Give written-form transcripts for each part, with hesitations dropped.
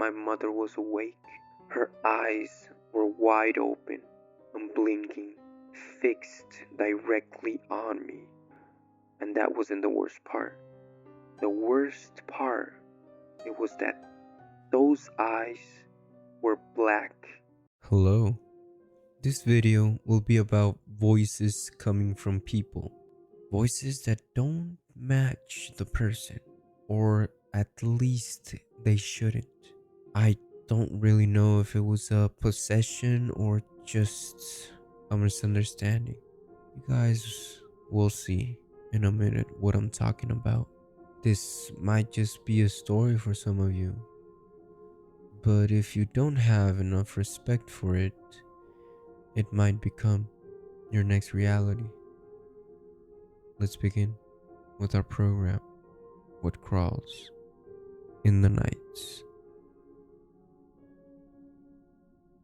my mother was awake. Her eyes were wide open, unblinking, fixed directly on me. And that wasn't the worst part. The worst part, it was that those eyes were black. Hello. This video will be about voices coming from people. Voices that don't match the person, or at least they shouldn't. I don't really know if it was a possession or just a misunderstanding. You guys will see in a minute what I'm talking about. This might just be a story for some of you, but if you don't have enough respect for it, it might become your next reality. Let's begin with our program, What Crawls in the Nights.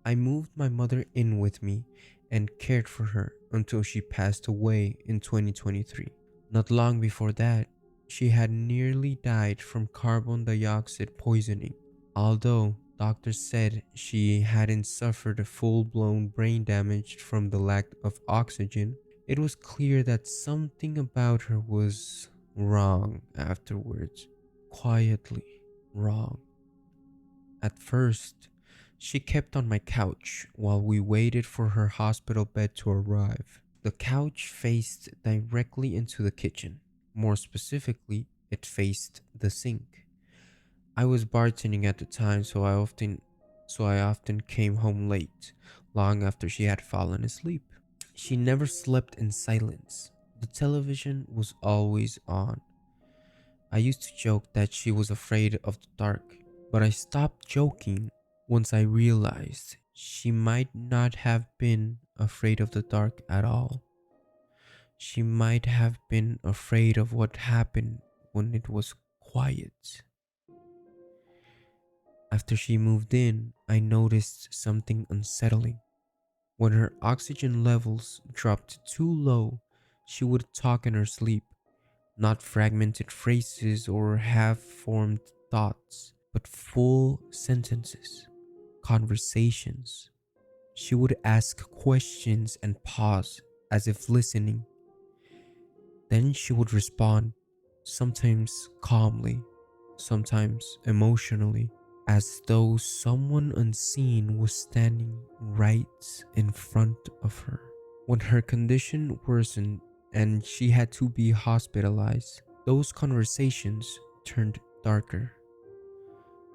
I moved my mother in with me and cared for her until she passed away in 2023. Not long before that, she had nearly died from carbon dioxide poisoning. Although doctors said she hadn't suffered a full-blown brain damage from the lack of oxygen, it was clear that something about her was wrong afterwards. Quietly wrong. At first, she kept on my couch while we waited for her hospital bed to arrive. The couch faced directly into the kitchen. More specifically, it faced the sink. I was bartending at the time, so I often came home late, long after she had fallen asleep. She never slept in silence. The television was always on. I used to joke that she was afraid of the dark, but I stopped joking once I realized she might not have been afraid of the dark at all. She might have been afraid of what happened when it was quiet. After she moved in, I noticed something unsettling. When her oxygen levels dropped too low, she would talk in her sleep, not fragmented phrases or half-formed thoughts, but full sentences, conversations. She would ask questions and pause as if listening. Then she would respond, sometimes calmly, sometimes emotionally, as though someone unseen was standing right in front of her. When her condition worsened and she had to be hospitalized, those conversations turned darker.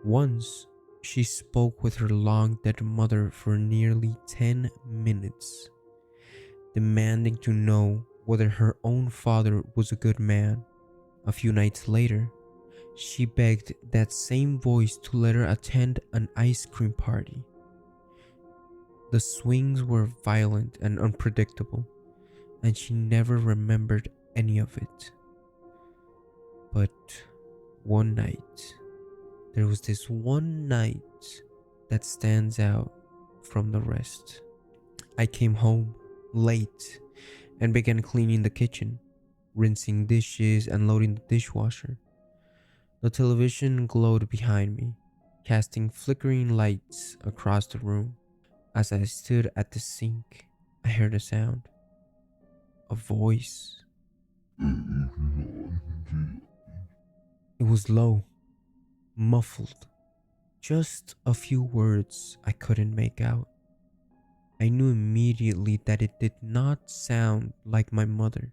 Once, she spoke with her long dead mother for nearly 10 minutes, demanding to know whether her own father was a good man. A few nights later, she begged that same voice to let her attend an ice cream party. The swings were violent and unpredictable, and she never remembered any of it. But there was this one night that stands out from the rest. I came home late and began cleaning the kitchen, rinsing dishes and loading the dishwasher. The television glowed behind me, casting flickering lights across the room. As I stood at the sink, I heard a sound. A voice. It was low, muffled. Just a few words I couldn't make out. I knew immediately that it did not sound like my mother.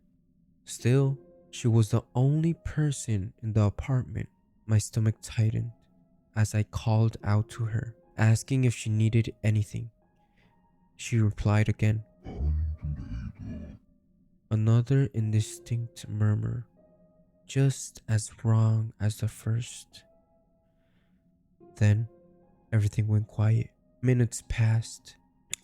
Still, she was the only person in the apartment. My stomach tightened as I called out to her, asking if she needed anything. She replied again. Another indistinct murmur, just as wrong as the first. Then, everything went quiet. Minutes passed.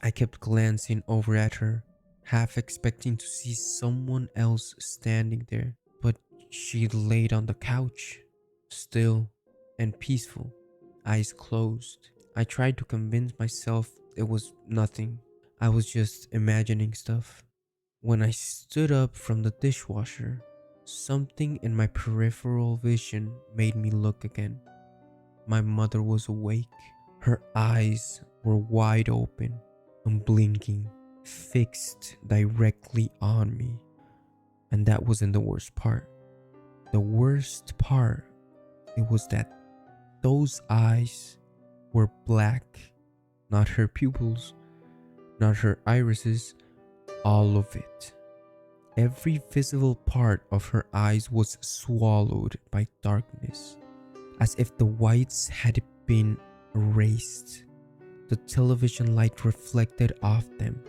I kept glancing over at her, half expecting to see someone else standing there, but she laid on the couch, still and peaceful, eyes closed. I tried to convince myself it was nothing. I was just imagining stuff. When I stood up from the dishwasher, something in my peripheral vision made me look again. my mother was awake. Her eyes were wide open, unblinking, fixed directly on me. And that wasn't the worst part. The worst part, it was that those eyes were black. Not her pupils, not her irises, all of it. Every visible part of her eyes was swallowed by darkness, as if the whites had been erased. The television light reflected off them,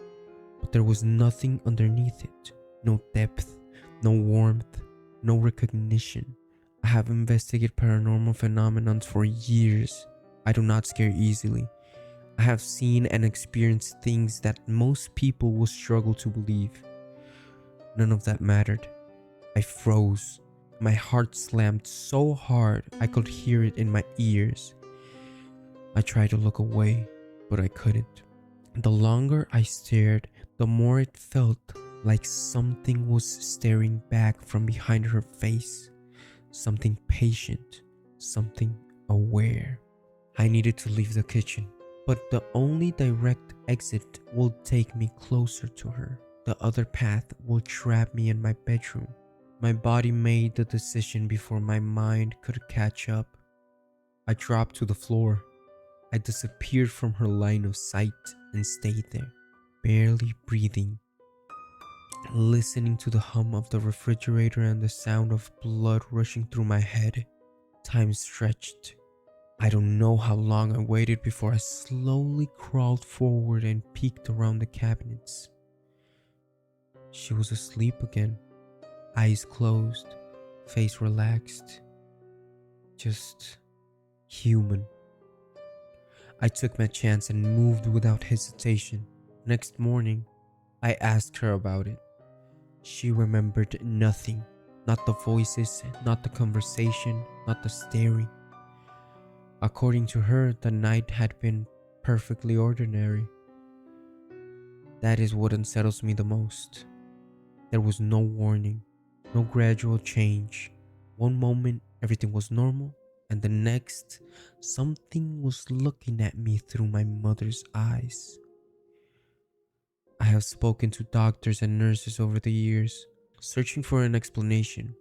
but there was nothing underneath it. No depth, no warmth, no recognition. I have investigated paranormal phenomena for years. I do not scare easily. I have seen and experienced things that most people will struggle to believe. None of that mattered. I froze. My heart slammed so hard I could hear it in my ears. I tried to look away, but I couldn't. The longer I stared, the more it felt like something was staring back from behind her face. Something patient, something aware. I needed to leave the kitchen, but the only direct exit will take me closer to her. The other path will trap me in my bedroom. My body made the decision before my mind could catch up. I dropped to the floor. I disappeared from her line of sight and stayed there, barely breathing, listening to the hum of the refrigerator and the sound of blood rushing through my head. Time stretched. I don't know how long I waited before I slowly crawled forward and peeked around the cabinets. She was asleep again, eyes closed, face relaxed, just human. I took my chance and moved without hesitation. Next morning, I asked her about it. She remembered nothing, not the voices, not the conversation, not the staring. According to her, the night had been perfectly ordinary. That is what unsettles me the most. There was no warning, no gradual change. One moment, everything was normal, and the next, something was looking at me through my mother's eyes. I have spoken to doctors and nurses over the years, searching for an explanation.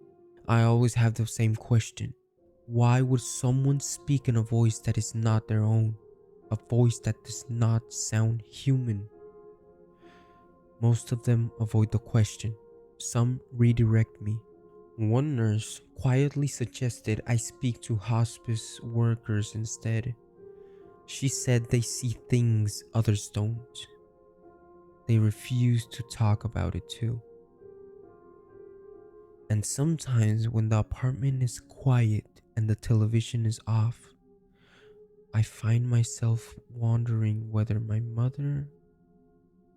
I always have the same question. Why would someone speak in a voice that is not their own? A voice that does not sound human? Most of them avoid the question. Some redirect me. One nurse quietly suggested I speak to hospice workers instead. She said they see things others don't. They refuse to talk about it too. And sometimes when the apartment is quiet and the television is off, I find myself wondering whether my mother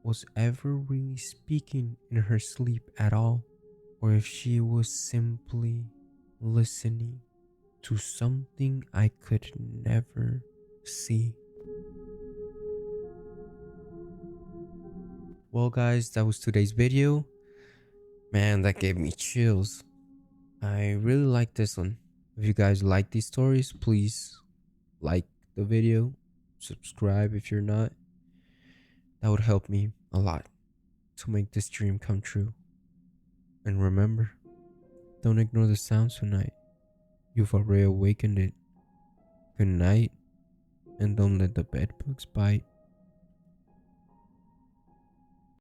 was ever really speaking in her sleep at all, or if she was simply listening to something I could never see. Well guys, that was today's video. Man, that gave me chills. I really like this one. If you guys like these stories, please like the video, subscribe if you're not. That would help me a lot to make this dream come true. And remember, don't ignore the sounds tonight. You've already awakened it. Good night, and don't let the bedbugs bite.